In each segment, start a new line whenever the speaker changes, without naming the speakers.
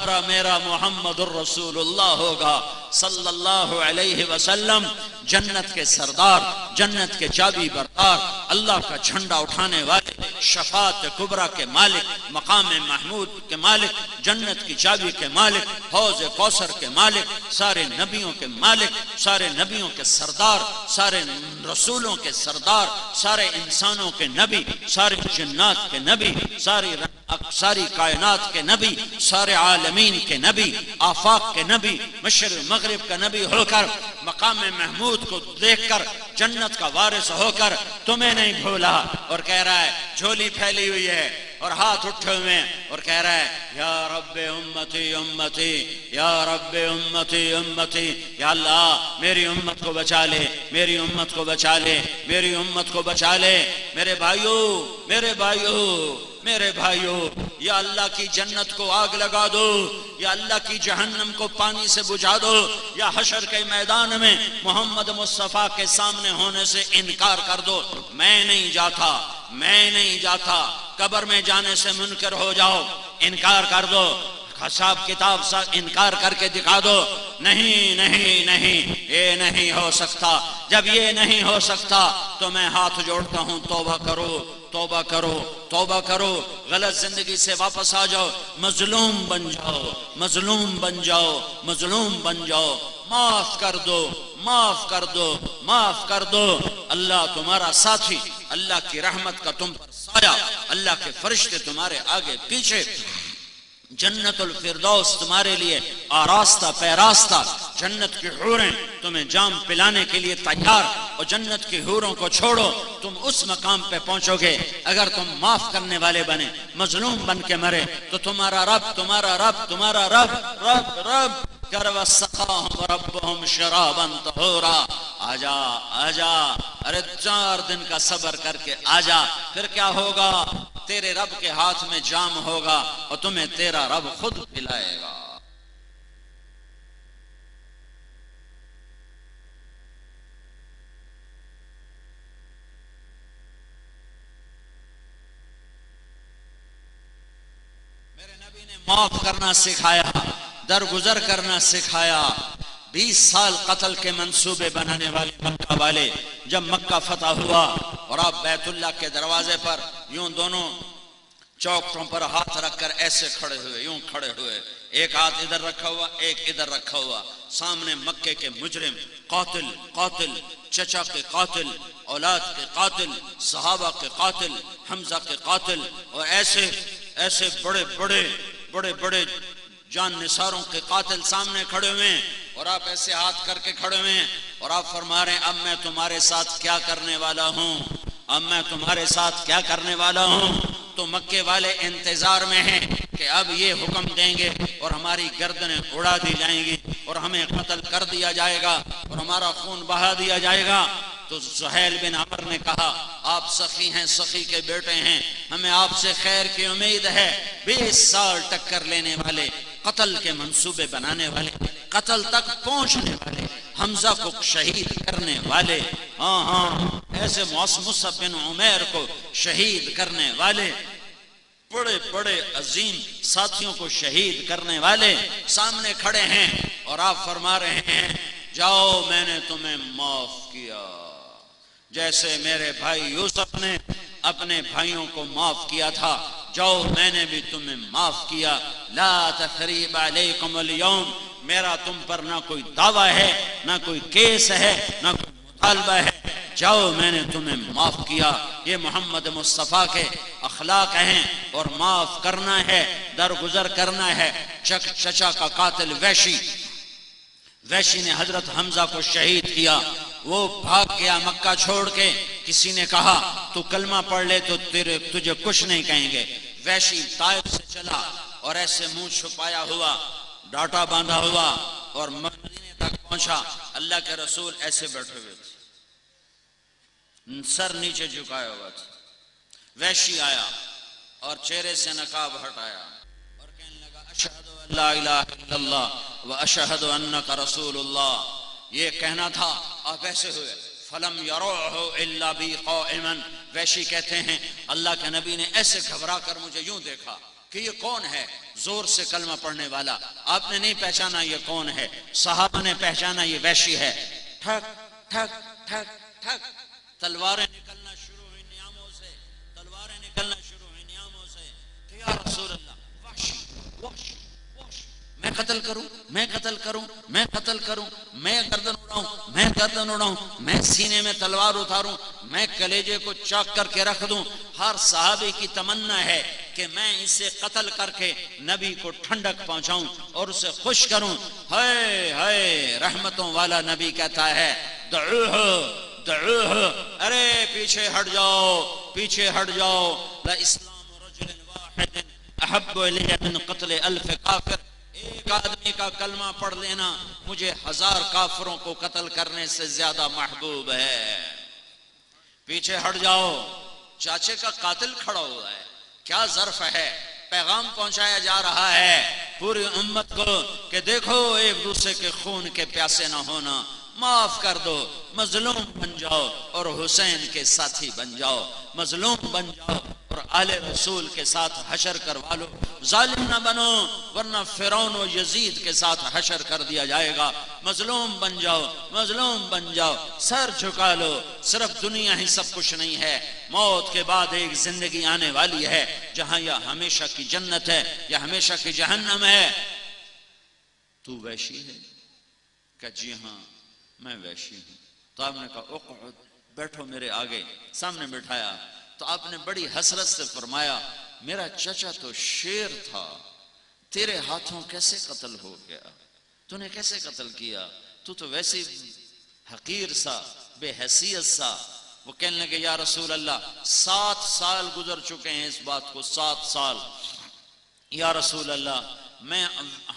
تمہارا میرا محمد الرسول اللہ ہوگا صلی اللہ علیہ وسلم، جنت کے سردار، جنت کے چابی بردار، اللہ کا جھنڈا اٹھانے والے، شفاعت کبریٰ کے مالک، مقام محمود کے مالک، جنت کی چابی کے مالک، حوض کوثر کے مالک، سارے نبیوں کے مالک، سارے نبیوں کے سردار، سارے رسولوں کے سردار، سارے انسانوں کے نبی، سارے جنات کے نبی، ساری کائنات کے نبی، سارے عالمین کے نبی، آفاق کے نبی، مشرق مغرب کا نبی ہو کر، مقام محمود کو دیکھ کر، جنت کا وارث ہو کر تمہیں نہیں بھولا، اور کہہ رہا ہے جھولی پھیلی ہوئی ہے اور ہاتھ اٹھے ہوئے اور کہہ رہا ہے یا رب امتی امتی، یا رب امتی امتی، یا اللہ میری امت کو بچا لے، میری امت کو بچا لے، میری امت کو بچا لے، میرے بھائیو، میرے بھائیو، میرے بھائیو، یا اللہ کی جنت کو آگ لگا دو، یا اللہ کی جہنم کو پانی سے بجھا دو، یا حشر کے میدان میں محمد مصطفیٰ کے سامنے ہونے سے انکار کر دو، میں نہیں جاتا، میں نہیں جاتا، قبر میں جانے سے منکر ہو جاؤ، انکار کر دو، حساب کتاب سے انکار کر کے دکھا دو، نہیں نہیں نہیں، یہ نہیں ہو سکتا، جب یہ نہیں ہو سکتا تو میں ہاتھ جوڑتا ہوں، توبہ کرو، توبہ کرو، توبہ کرو، غلط زندگی سے واپس آ جاؤ، مظلوم بن جاؤ، مظلوم بن جاؤ، مظلوم بن جاؤ، معاف کر دو، معاف کر دو، معاف کر دو، اللہ تمہارا ساتھی، اللہ کی رحمت کا تم پر سایہ، اللہ کے فرشتے تمہارے آگے پیچھے، جنت الفردوس تمہارے لیے آراستہ پیراستہ، جنت کی حوریں تمہیں جام پلانے کے لیے تیار، اور جنت کی حوروں کو چھوڑو، تم اس مقام پہ پہنچو گے اگر تم معاف کرنے والے بنے، مظلوم بن کے مرے تو تمہارا رب، تمہارا رب، تمہارا رب، رب رب کر وسقاہم ربہم شرابا طہورا، آجا آجا، ارے 4 دن کا صبر کر کے آجا، پھر کیا ہوگا؟ تیرے رب کے ہاتھ میں جام ہوگا اور تمہیں تیرا رب خود پلائے گا۔ میرے نبی نے معاف کرنا سکھایا، درگزر کرنا سکھایا۔ 20 سال قتل کے منصوبے بنانے والے مکہ والے جب مکہ فتح ہوا اور آپ بیت اللہ کے دروازے پر یوں دونوں چوکٹوں پر ہاتھ رکھ کر ایسے کھڑے ہوئے، یوں کھڑے ہوئے، ایک ہاتھ ادھر رکھا ہوا، ایک ادھر رکھا ہوا، سامنے مکے کے مجرم، قاتل، قاتل، چچا کے قاتل، اولاد کے قاتل، صحابہ کے قاتل، حمزہ کے قاتل، اور ایسے بڑے بڑے جان نثاروں کے قاتل سامنے کھڑے ہوئے ہیں، اور آپ ایسے ہاتھ کر کے کھڑے ہوئے ہیں، اور آپ فرما رہے ہیں اب میں تمہارے ساتھ کیا کرنے والا ہوں، اب میں تمہارے ساتھ کیا کرنے والا ہوں۔ تو مکے والے انتظار میں ہیں کہ اب یہ حکم دیں گے اور ہماری گردنیں اڑا دی جائیں گی اور ہمیں قتل کر دیا جائے گا اور ہمارا خون بہا دیا جائے گا۔ تو سہیل بن عمر نے کہا آپ سخی ہیں، سخی کے بیٹے ہیں، ہمیں آپ سے خیر کی امید ہے۔ 20 سال ٹکر لینے والے، قتل کے منصوبے بنانے والے، قتل تک پہنچنے والے، حمزہ کو شہید کرنے والے، ایسے مصعب بن عمیر کو شہید کرنے والے، بڑے بڑے عظیم ساتھیوں کو شہید کرنے والے سامنے کھڑے ہیں، اور آپ فرما رہے ہیں جاؤ میں نے تمہیں معاف کیا، جیسے میرے بھائی یوسف نے اپنے بھائیوں کو معاف کیا تھا، جاؤ میں نے بھی تمہیں معاف کیا۔ لا تثریب علیکم اليوم، میرا تم پر نہ کوئی دعویٰ ہے، نہ کوئی کیس ہے، نہ کوئی مطالبہ ہے، جاؤ میں نے تمہیں معاف کیا۔ یہ محمد مصطفیٰ کے اخلاق ہیں، اور معاف کرنا ہے، درگزر کرنا ہے۔ چچا کا قاتل ویشی نے حضرت حمزہ کو شہید کیا، وہ بھاگ گیا مکہ چھوڑ کے، کسی نے کہا تو کلمہ پڑھ لے تو تجھے کچھ نہیں کہیں گے۔ ویشی طائف سے چلا اور ایسے منہ چھپایا ہوا، ڈاٹا باندھا ہوا، اور مدینے تک پہنچا۔ اللہ کے رسول ایسے بیٹھے ہوئے تھے، سر نیچے جھکایا ہوا تھا۔ ویشی آیا اور چہرے سے نقاب ہٹایا اور کہنے لگا اشہد ان لا الہ الا اللہ و اشہد انک رسول اللہ۔ یہ کہنا تھا، آپ ایسے ہوئے۔ فلم یروہ الا بی قائما، ویشی کہتے ہیں اللہ کے نبی نے ایسے گھبرا کر مجھے یوں دیکھا کہ یہ کون ہے زور سے کلمہ پڑھنے والا. آپ نے نہیں پہچانا یہ کون ہے. صحابہ نے پہچانا یہ وحشی ہے. ٹھک ٹھک ٹھک ٹھک تلواریں نکلنا شروع ہوئی نیاموں سے، تلواریں نکلنا شروع ہوئی نیاموں سے کہ یا رسول اللہ وحشی وحشی وحشی، میں قتل کروں، میں قتل کروں، میں قتل کروں، میں گردن اڑاؤں، میں گردن اڑاؤں، میں سینے میں تلوار اتاروں، میں کلیجے کو چاک کر کے رکھ دوں. ہر صحابی کی تمنا ہے کہ میں اسے قتل کر کے نبی کو ٹھنڈک پہنچاؤں اور اسے خوش کروں. ہائے ہائے رحمتوں والا نبی کہتا ہے دعوہ دعوہ، ارے پیچھے ہٹ جاؤ، پیچھے ہٹ جاؤ. لا اسلام رجل واحد احب الی من قتل الف کافر، ایک آدمی کا کلمہ پڑھ لینا مجھے 1000 کافروں کو قتل کرنے سے زیادہ محبوب ہے. پیچھے ہٹ جاؤ. چاچے کا قاتل کھڑا ہوا ہے، کیا ظرف ہے. پیغام پہنچایا جا رہا ہے پوری امت کو کہ دیکھو ایک دوسرے کے خون کے پیاسے نہ ہونا، معاف کر دو، مظلوم بن جاؤ اور حسین کے ساتھی بن جاؤ، مظلوم بن جاؤ اور آل رسول کے ساتھ حشر کروا لو. ظالم نہ بنو ورنہ فرعون و یزید کے ساتھ حشر کر دیا جائے گا. مظلوم بن جاؤ، مظلوم بن جاؤ، سر جھکا لو. صرف دنیا ہی سب کچھ نہیں ہے، موت کے بعد ایک زندگی آنے والی ہے جہاں یا ہمیشہ کی جنت ہے یا ہمیشہ کی جہنم ہے. تو وحشی ہے؟ کہ جی ہاں میں وحشی ہوں. تو آپ نے کہا اقعد، بیٹھو میرے آگے. سامنے بٹھایا تو آپ نے بڑی حسرت سے فرمایا میرا چچا تو شیر تھا، تیرے ہاتھوں کیسے قتل ہو گیا؟ تو نے کیسے قتل کیا؟ تو تو ویسے حقیر سا، بے حیثیت سا. وہ کہنے لگے یا رسول اللہ 7 سال گزر چکے ہیں اس بات کو، 7 سال. یا رسول اللہ میں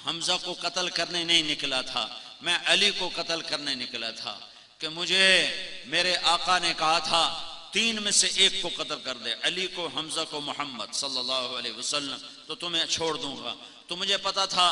حمزہ کو قتل کرنے نہیں نکلا تھا، میں علی کو قتل کرنے نکلا تھا کہ مجھے میرے آقا نے کہا تھا 3 میں سے ایک کو قتل کر دے، علی کو، حمزہ کو، محمد صلی اللہ علیہ وسلم، تو تمہیں چھوڑ دوں گا. تو مجھے پتا تھا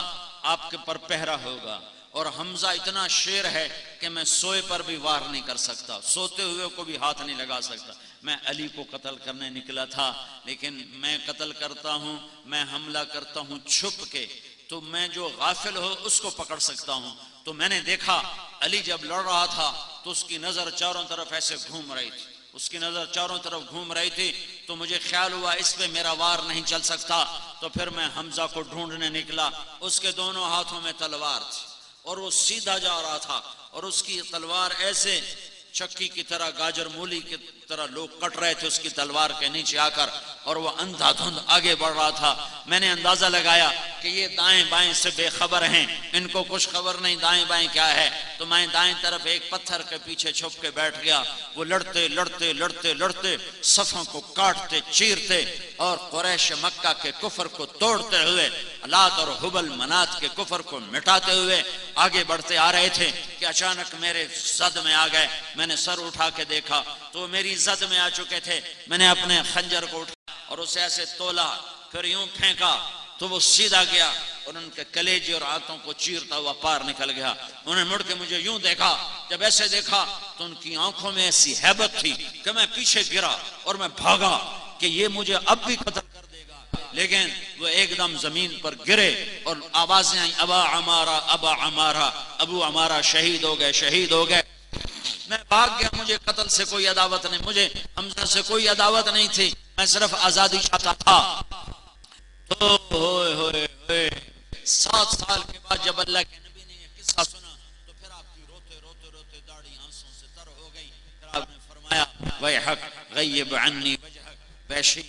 آپ کے پر پہرا ہوگا اور حمزہ اتنا شیر ہے کہ میں سوئے پر بھی وار نہیں کر سکتا، سوتے ہوئے کو بھی ہاتھ نہیں لگا سکتا. میں علی کو قتل کرنے نکلا تھا لیکن میں قتل کرتا ہوں، میں حملہ کرتا ہوں چھپ کے، تو میں جو غافل ہو اس کو پکڑ سکتا ہوں. تو میں نے دیکھا علی جب لڑ رہا تھا تو اس کی نظر چاروں طرف ایسے گھوم رہی تھی، اس کی نظر چاروں طرف گھوم رہی تھی. تو مجھے خیال ہوا اس پہ میرا وار نہیں چل سکتا. تو پھر میں حمزہ کو ڈھونڈنے نکلا. اس کے دونوں ہاتھوں میں تلوار تھی اور وہ سیدھا جا رہا تھا اور اس کی تلوار ایسے چکی کی طرح، گاجر مولی کی طرح لوگ کٹ رہے تھے اس کی تلوار کے نیچے آ کر، اور وہ اندھا دھند آگے بڑھ رہا تھا. میں نے اندازہ لگایا کہ یہ دائیں بائیں سے بے خبر ہیں، ان کو کچھ خبر نہیں دائیں بائیں کیا ہے. تو میں دائیں طرف ایک پتھر کے پیچھے چھپ کے بیٹھ گیا. وہ لڑتے لڑتے لڑتے لڑتے صفوں کو کاٹتے چیرتے اور قریش مکہ کے کفر کو توڑتے ہوئے، لات اور حبل منات کے کفر کو مٹاتے ہوئے آگے بڑھتے آ رہے تھے کہ اچانک میرے زد میں آ گئے. میں نے سر اٹھا کے دیکھا تو میری زد میں آ چکے تھے. میں نے اپنے خنجر کو اٹھا اور اسے ایسے تولا، پھر یوں پھینکا تو وہ سیدھا گیا اور ان کے کلیجے اور ہاتھوں کو چیرتا ہوا پار نکل گیا. انہوں نے مڑ کے مجھے یوں دیکھا. جب ایسے دیکھا تو ان کی آنکھوں میں ایسی ہیبت تھی کہ میں پیچھے گرا اور میں بھاگا کہ یہ مجھے اب بھی قتل کر دے گا. لیکن وہ ایک دم زمین پر گرے اور آوازیں آئیں ابا عمارہ ابا عمارہ، ابو عمارہ شہید ہو گئے، شہید ہو گئے. میں بھاگ گیا. مجھے قتل سے کوئی عداوت نہیں، مجھے حمزہ سے کوئی عداوت نہیں تھی، میں صرف آزادی چاہتا تھا. تو ہوئے ہوئے ہوئے 7 سال کے بعد جب اللہ کے نبی نے یہ قصہ سنا تو پھر آپ کی روتے روتے روتے داڑھی آنسوں سے تر ہو گئی. پھر آپ نے فرمایا ویحک غیب عنی وجہک، وحشی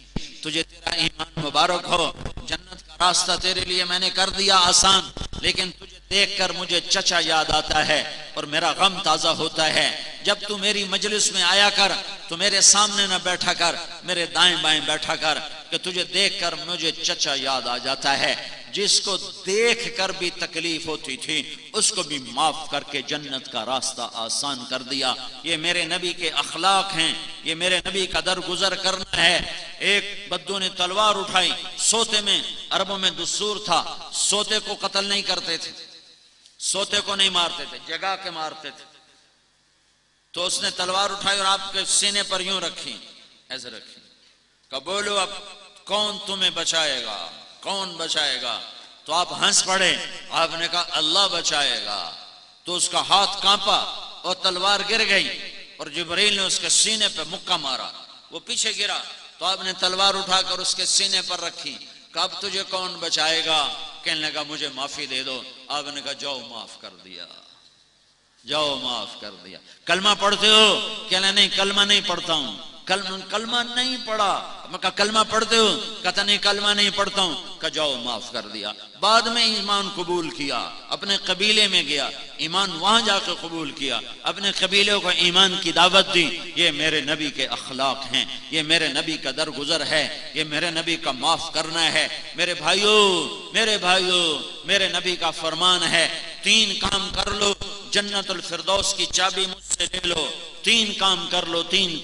تجھے تیرا ایمان مبارک ہو، جنت کا راستہ تیرے لیے میں نے کر دیا آسان، لیکن تجھے دیکھ کر مجھے چچا یاد آتا ہے اور میرا غم تازہ ہوتا ہے. جب تو میری مجلس میں آیا کر تو میرے سامنے نہ بیٹھا کر، میرے دائیں بائیں بیٹھا کر، کہ تجھے دیکھ کر مجھے چچا یاد آ جاتا ہے. جس کو دیکھ کر بھی تکلیف ہوتی تھی اس کو بھی معاف کر کے جنت کا راستہ آسان کر دیا. یہ میرے نبی کے اخلاق ہیں، یہ میرے نبی کا درگزر کرنا ہے. ایک بدو نے تلوار اٹھائی سوتے میں. عربوں میں دستور تھا سوتے کو قتل نہیں کرتے تھے، سوتے کو نہیں مارتے تھے، جگا کے مارتے تھے. تو اس نے تلوار اٹھائی اور آپ کے سینے پر یوں رکھی، ایسے رکھی. کہ بولو اب کون تمہیں بچائے گا، کون بچائے گا؟ تو آپ ہنس پڑے، آپ نے کہا اللہ بچائے گا۔ تو اس کا ہاتھ کانپا اور تلوار گر گئی اور جبرائیل نے اس کے سینے پہ مکہ مارا، وہ پیچھے گرا تو آپ نے تلوار اٹھا کر اس کے سینے پر رکھی، کہ اب تجھے کون بچائے گا؟ کہنے لگا مجھے معافی دے دو۔ آپ نے کہا جاؤ معاف کر دیا، جاؤ معاف کر دیا۔ کلمہ پڑھتے ہو؟ کہنا نہیں کلمہ نہیں پڑھتا ہوں۔ کلمہ نہیں پڑھا؟ میں کہا کلمہ پڑھتے ہو؟ کہتا نہیں کلمہ نہیں پڑھتا ہوں۔ کہا جاؤ معاف کر دیا۔ بعد میں ایمان قبول کیا، اپنے قبیلے میں گیا، ایمان وہاں جا کے قبول کیا، اپنے قبیلے کو ایمان کی دعوت دی۔ یہ میرے نبی کے اخلاق ہیں، یہ میرے نبی کا درگزر ہے، یہ میرے نبی کا معاف کرنا ہے۔ میرے بھائیو، میرے نبی کا فرمان ہے 3 کام کر لو جنت الفردوس کی چابی مجھ سے لے لو۔ 3 کام کر لو، 3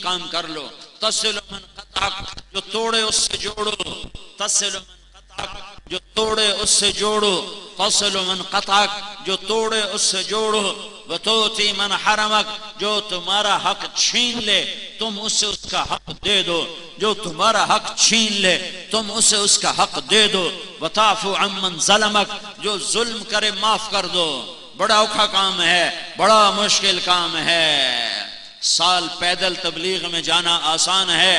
کام کر لو۔ تصل من قطعک، جو توڑے اس سے جوڑو۔ تصل من قطعک، جو توڑے اس سے جوڑو۔ تصل من قطعک، جو توڑے اس سے جوڑو۔ وتوتی من حرمک، جو تمہارا حق چھین لے تم اسے اس کا حق دے دو۔ جو تمہارا حق چھین لے تم اسے اس کا حق دے دو۔ وتعفو عمن ظلمک، جو ظلم کرے معاف کر دو۔ بڑا اوکھا کام ہے، بڑا مشکل کام ہے۔ سال پیدل تبلیغ میں جانا آسان ہے،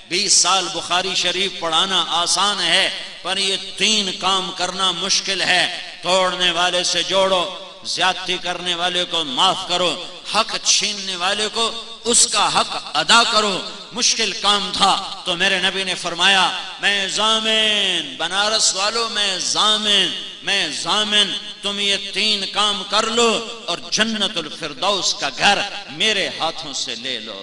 20 سال بخاری شریف پڑھانا آسان ہے، پر یہ 3 کام کرنا مشکل ہے۔ توڑنے والے سے جوڑو، زیادتی کرنے والے کو معاف کرو، حق چھیننے والے کو اس کا حق ادا کرو۔ مشکل کام تھا تو میرے نبی نے فرمایا میں ضامن، بنارس والوں میں ضامن، تم یہ 3 کام کر لو اور جنت الفردوس کا گھر میرے ہاتھوں سے لے لو۔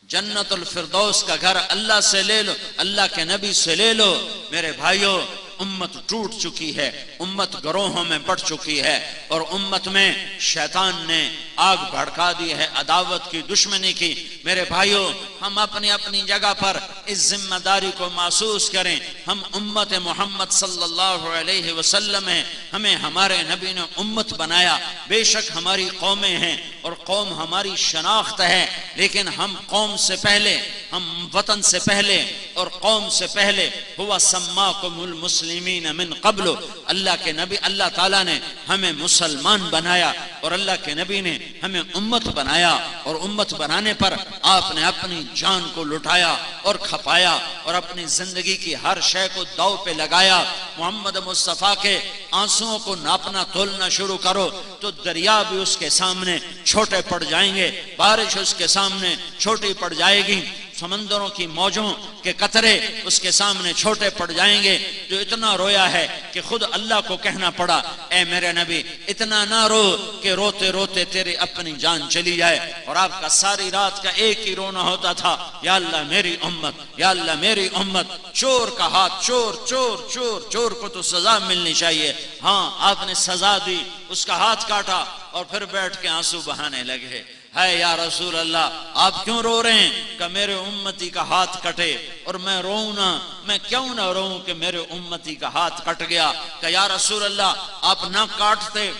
جنت الفردوس کا گھر اللہ سے لے لو، اللہ کے نبی سے لے لو۔ میرے بھائیو، امت ٹوٹ چکی ہے، امت گروہوں میں بٹ چکی ہے، اور امت میں شیطان نے آگ بھڑکا دی ہے عداوت کی، دشمنی کی۔ میرے بھائیو، ہم اپنی اپنی جگہ پر اس ذمہ داری کو محسوس کریں۔ ہم امت محمد صلی اللہ علیہ وسلم ہیں، ہمیں ہمارے نبی نے امت بنایا۔ بے شک ہماری قومیں ہیں اور قوم ہماری شناخت ہے، لیکن ہم قوم سے پہلے، ہم وطن سے پہلے اور قوم سے پہلے ہوا سماکم المسلمین من قبل، اللہ کے نبی، اللہ تعالیٰ نے ہمیں مسلمان بنایا اور اللہ کے نبی نے ہمیں امت بنایا، اور امت بنانے پر آپ نے اپنی جان کو لٹایا اور کھپایا اور اپنی زندگی کی ہر شے کو داؤ پہ لگایا۔ محمد مصطفیٰ کے آنسوؤں کو ناپنا تولنا شروع کرو تو دریا بھی اس کے سامنے چھوٹے پڑ جائیں گے، بارش اس کے سامنے چھوٹی پڑ جائے گی، سمندروں کی موجوں کے قطرے اس کے سامنے چھوٹے پڑ جائیں گے۔ جو اتنا رویا ہے کہ خود اللہ کو کہنا پڑا اے میرے نبی اتنا نہ رو کہ روتے روتے تیری اپنی جان چلی جائے، اور آپ کا ساری رات کا ایک ہی رونا ہوتا تھا، یا اللہ میری امت، یا اللہ میری امت۔ چور کا ہاتھ، چور کو تو سزا ملنی چاہیے، ہاں آپ نے سزا دی، اس کا ہاتھ کاٹا اور پھر بیٹھ کے آنسو بہانے لگے۔ ہے یا رسول اللہ آپ کیوں رو رہے ہیں؟ کہ میرے امتی کا ہاتھ کٹے، اور میں روؤں نہ، میں کیوں نہ روؤں کہ میرے امتی کا ہاتھ کٹ گیا؟ کہ یا رسول اللہ آپ نہ کاٹتے،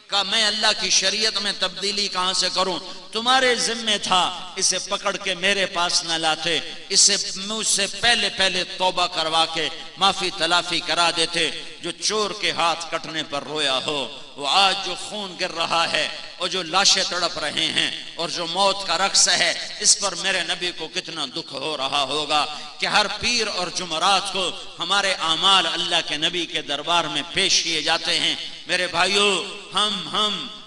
کہ میں اللہ کی شریعت میں تبدیلی کہاں سے کروں؟ تمہارے ذمہ تھا اسے پکڑ کے میرے پاس نہ لاتے، اسے مجھ سے پہلے توبہ کروا کے معافی تلافی کرا دیتے۔ جو چور کے ہاتھ کٹنے پر رویا ہو، وہ آج جو خون گر رہا ہے اور جو لاشیں تڑپ رہے ہیں اور جو موت کا رقص ہے، اس پر میرے نبی کو کتنا دکھ ہو رہا ہوگا کہ ہر پیر اور جمعرات کو ہمارے اعمال اللہ کے نبی کے دربار میں پیش کیے جاتے ہیں۔ میرے بھائیو،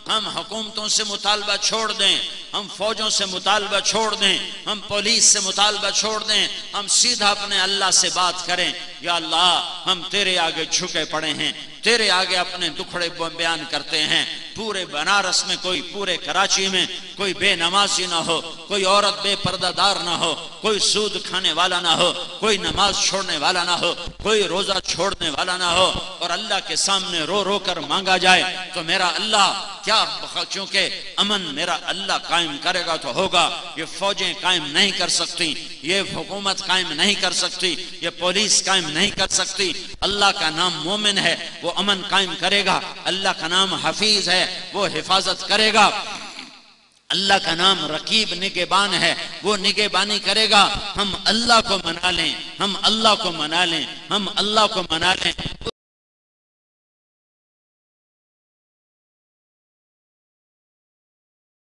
ہم حکومتوں سے مطالبہ چھوڑ دیں، ہم فوجوں سے مطالبہ چھوڑ دیں، ہم پولیس سے مطالبہ چھوڑ دیں، ہم سیدھا اپنے اللہ سے بات کریں، یا اللہ ہم تیرے آگے جھکے پڑے ہیں، تیرے آگے اپنے دکھڑے بیان کرتے ہیں۔ پورے بنارس میں کوئی، پورے کراچی میں کوئی بے نمازی نہ ہو، کوئی عورت بے پردہ دار نہ ہو، کوئی سود کھانے والا نہ ہو، کوئی نماز چھوڑنے والا نہ ہو، کوئی روزہ چھوڑنے والا نہ ہو، اور اللہ کے سامنے رو رو کر مانگا جائے تو میرا اللہ کیا، چونکہ امن میرا اللہ قائم کرے گا تو ہوگا۔ یہ فوجیں قائم نہیں کر سکتی، یہ حکومت قائم نہیں کر سکتی، یہ پولیس قائم نہیں کر سکتی۔ اللہ کا نام مومن ہے، وہ امن قائم کرے گا، اللہ کا نام حفیظ ہے، وہ حفاظت کرے گا۔ اللہ کا نام رقیب نگہبان ہے، وہ نگہبانی کرے گا۔ ہم اللہ کو منا لیں، ہم اللہ کو منا لیں، ہم اللہ کو منا لیں۔